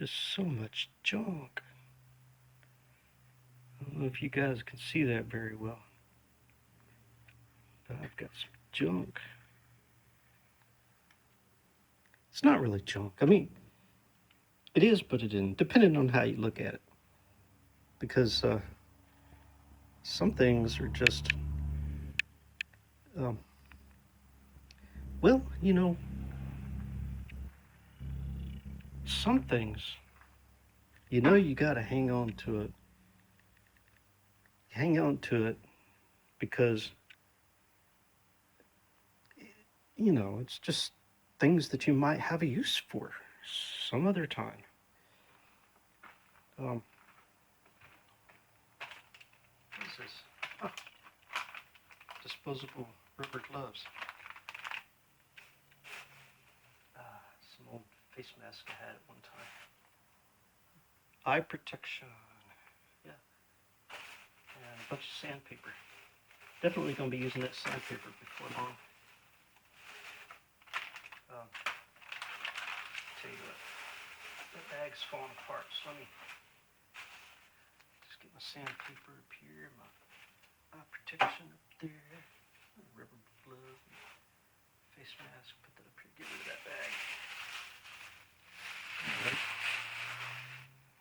Just so much junk. I don't know if you guys can see that very well, but I've got some junk. It's not really junk. I mean, it is, but it isn't, depending on how you look at it. Because some things are just, um, well, some things, you got to hang on to it. Hang on to it because, it's just things that you might have a use for some other time. What is this? Oh, disposable rubber gloves. Some old face mask I had at one time. Eye protection. Yeah. And a bunch of sandpaper. Definitely going to be using that sandpaper before long. Tell you what, that bag's falling apart, so let me just get my sandpaper up here, my eye protection up there, rubber glove, face mask, put that up here, get rid of that bag. Alright.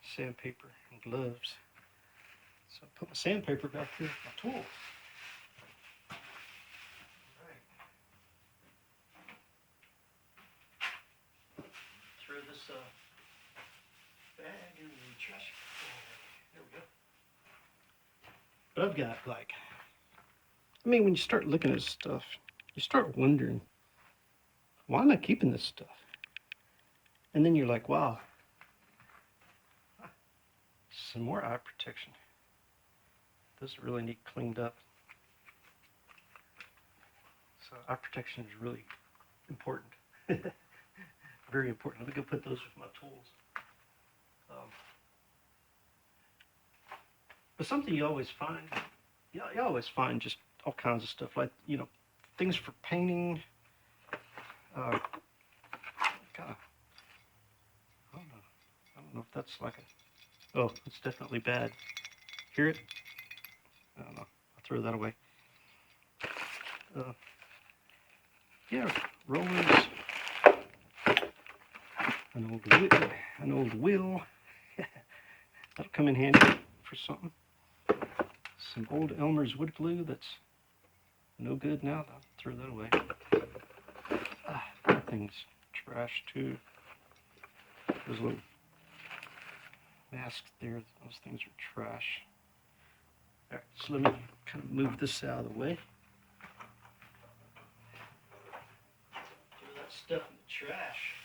Sandpaper and gloves. So I put my sandpaper back here with my tools. Alright. Throw this bag in the trash bag. There we go. But I've got when you start looking at stuff, you start wondering, why am I keeping this stuff? And then you're like, wow, some more eye protection. Those really need cleaned up. So eye protection is really important. Very important. Let me go put those with my tools. But something you always find, you always find just all kinds of stuff, like, things for painting. God, I don't know if that's like oh, it's definitely bad. Hear it? I don't know. I'll throw that away. Yeah, rollers. An old wheel. That'll come in handy for something. Some old Elmer's wood glue that's no good now. I'll throw that away. That thing's trash too. Those little masks there, those things are trash. Alright, so let me kind of move this out of the way. Throw that stuff in the trash.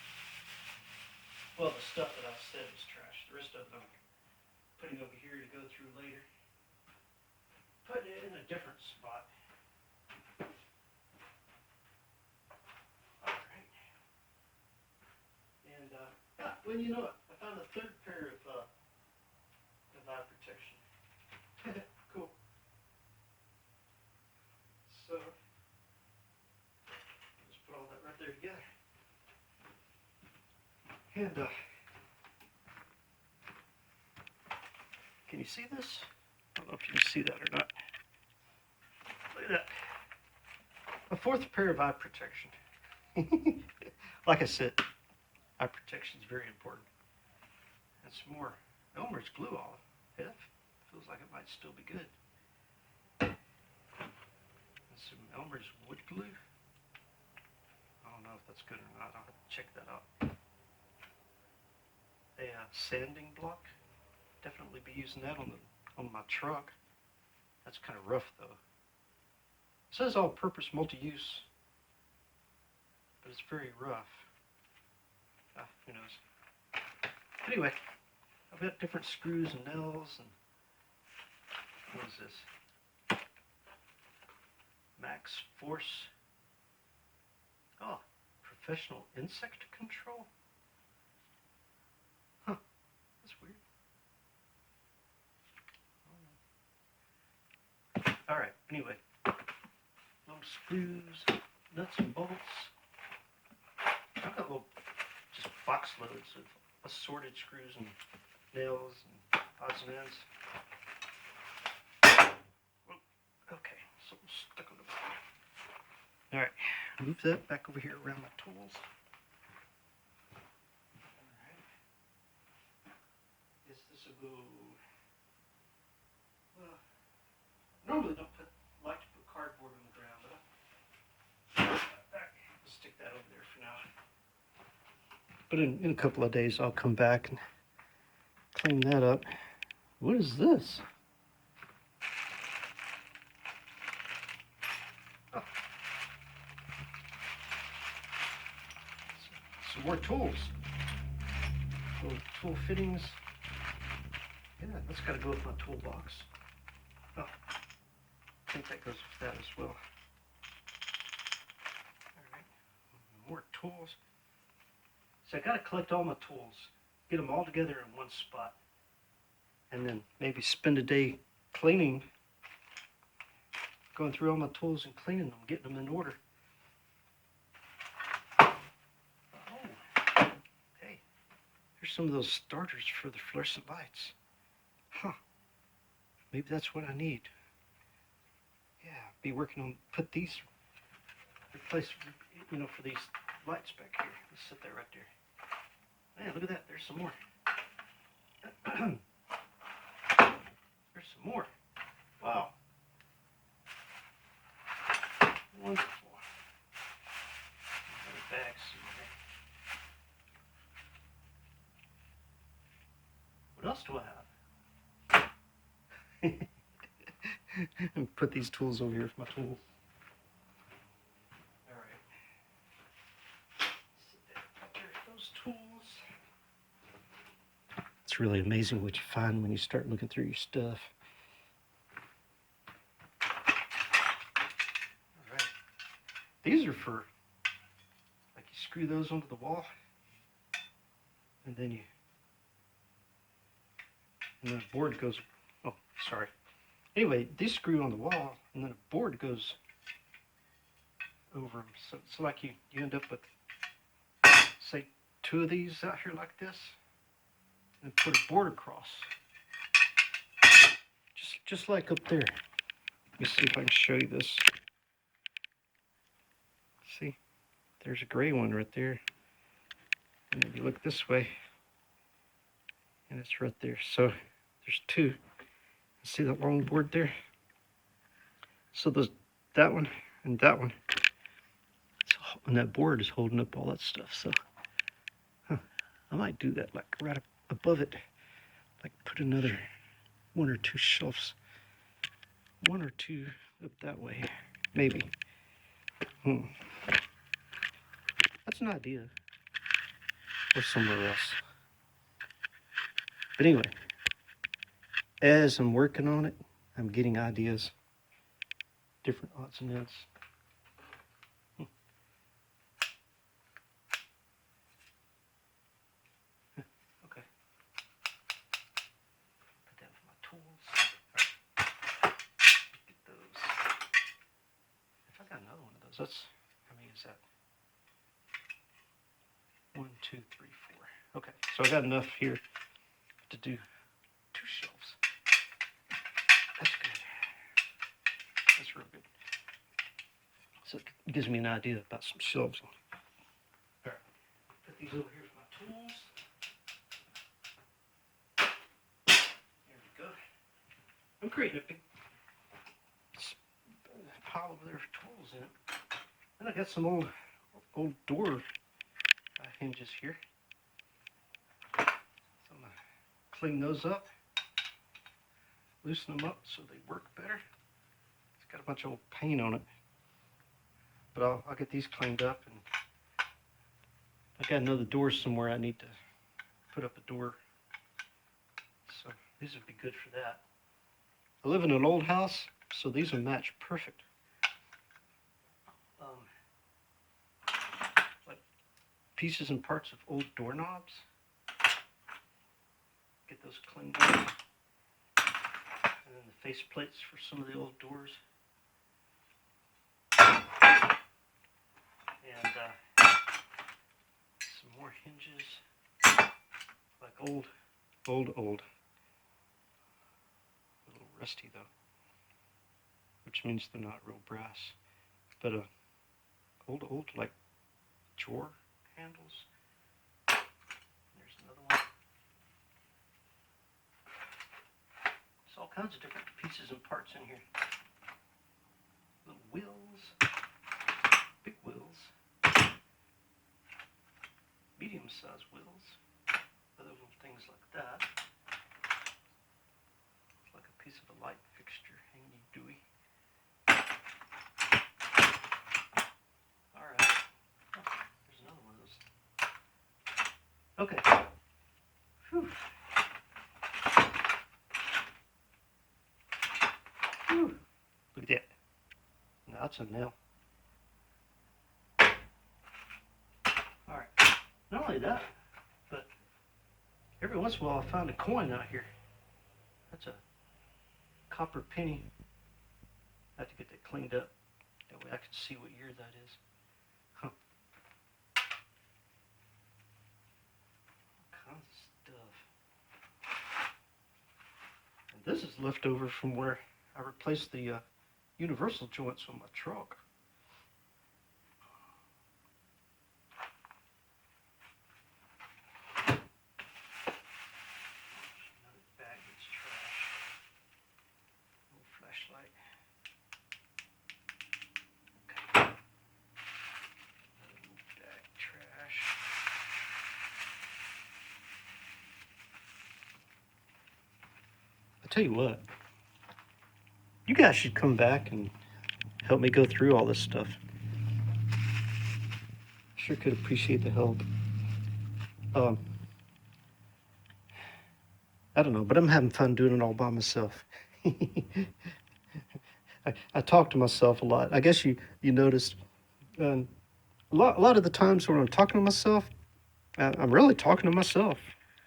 Well, the stuff that I said was trash. The rest of it I'm putting over here to go through later. Put it in a different spot. Alright. And, well, you know what? I found a third pair of eye protection. Cool. So, just put all that right there together. And, can you see this? I don't know if you can see that or not. Look at that. A fourth pair of eye protection. Like I said, eye protection is very important. And some more Elmer's glue all it feels like it might still be good. And some Elmer's wood glue. I don't know if that's good or not. I'll have to check that out. A sanding block. Definitely be using that on my truck. That's kind of rough though. It says all-purpose multi-use, but it's very rough. Who knows? Anyway, I've got different screws and nails and what is this? Max Force. Oh, professional insect control. Huh? That's weird. All right. Anyway, little screws, nuts and bolts. I've got little just box loads of assorted screws and nails and odds and ends. Okay, so we'll stick on the bottom. All right, move that back over here around my tools. All right. Guess this will go. Well, normally don't like to put cardboard on the ground, but I'll stick that over there for now. But in a couple of days, I'll come back and clean that up. What is this? Oh. Some more tools. Little tool fittings. Yeah, that's got to go with my toolbox. Oh, I think that goes with that as well. All right, more tools. So I got to collect all my tools, get them all together in one spot, and then maybe spend a day cleaning, going through all my tools and cleaning them, getting them in order. Oh, hey, here's some of those starters for the fluorescent lights. Huh, maybe that's what I need. Yeah, be working on, put these, replace, for these lights back here. Let's sit there right there. Man, look at that, there's some more. There's some more. Wow. Wonderful. Another bag somewhere. What else do I have? And put these tools over here for my tools. All right. Sit there, those tools. It's really amazing what you find when you start looking through your stuff. All right. These are for, like, you screw those onto the wall, and then the board goes, oh, sorry. Anyway, these screw on the wall, and then a board goes over them. So it's like you end up with, say, 2 of these out here like this, and put a board across. Just like up there. Let me see if I can show you this. See, there's a gray one right there. And if you look this way, and it's right there. So there's 2. See that long board there? So there's that one and that one. And that board is holding up all that stuff. So I might do that, like right up above it. Like put another 1 or 2 shelves. 1 or 2 up that way. Maybe. That's an idea. Or somewhere else. But anyway, as I'm working on it, I'm getting ideas, different odds and ends. Okay. Put that with my tools. Right. Get those. If I got another one of those, that's, how many is that? 1, 2, 3, 4. Okay, so I got enough here to do 2 shelves. That's good. That's real good. So it gives me an idea about some shelves. All right, put these over here for my tools. There we go. I'm creating a big pile over there for tools in it. And I got some old door hinges here. So I'm gonna clean those up, loosen them up so they work better. It's got a bunch of old paint on it, but I'll get these cleaned up, and I got another door somewhere I need to put up a door. So these would be good for that. I live in an old house, so these will match perfect. Like pieces and parts of old doorknobs. Get those cleaned up. And then the face plates for some of the old doors. And some more hinges. old, old, old. A little rusty though, which means they're not real brass. But old like drawer handles. There's another one. There's all kinds of different pieces and parts in here. Little wheels, big wheels, medium-sized wheels, other little things like that. It's like a piece of a light fixture, hangy dooey. All right. Oh, there's another one of those. Okay. Whew. Whew. Look at that. Now that's a nail. Alright. Not only that, but every once in a while I find a coin out here. That's a copper penny. I have to get that cleaned up. That way I can see what year that is. Huh. All kinds of stuff. And this is left over from where I replaced the universal joints on my truck. Another bag that's trash. Little flashlight. Okay. Another little bag trash. I tell you what, you guys should come back and help me go through all this stuff. Sure could appreciate the help. I don't know, but I'm having fun doing it all by myself. I talk to myself a lot. I guess you noticed a lot of the times when I'm talking to myself, I'm really talking to myself,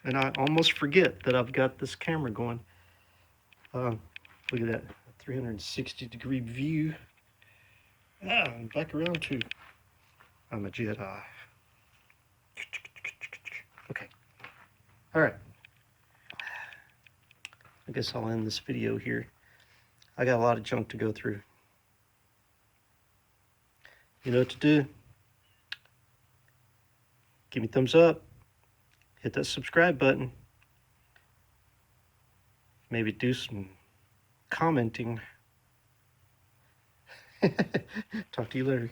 and I almost forget that I've got this camera going. Look at that 360-degree view. I'm back around to I'm a Jedi. Okay. All right. I guess I'll end this video here. I got a lot of junk to go through. You know what to do. Give me a thumbs up. Hit that subscribe button. Maybe do some commenting. Talk to you later.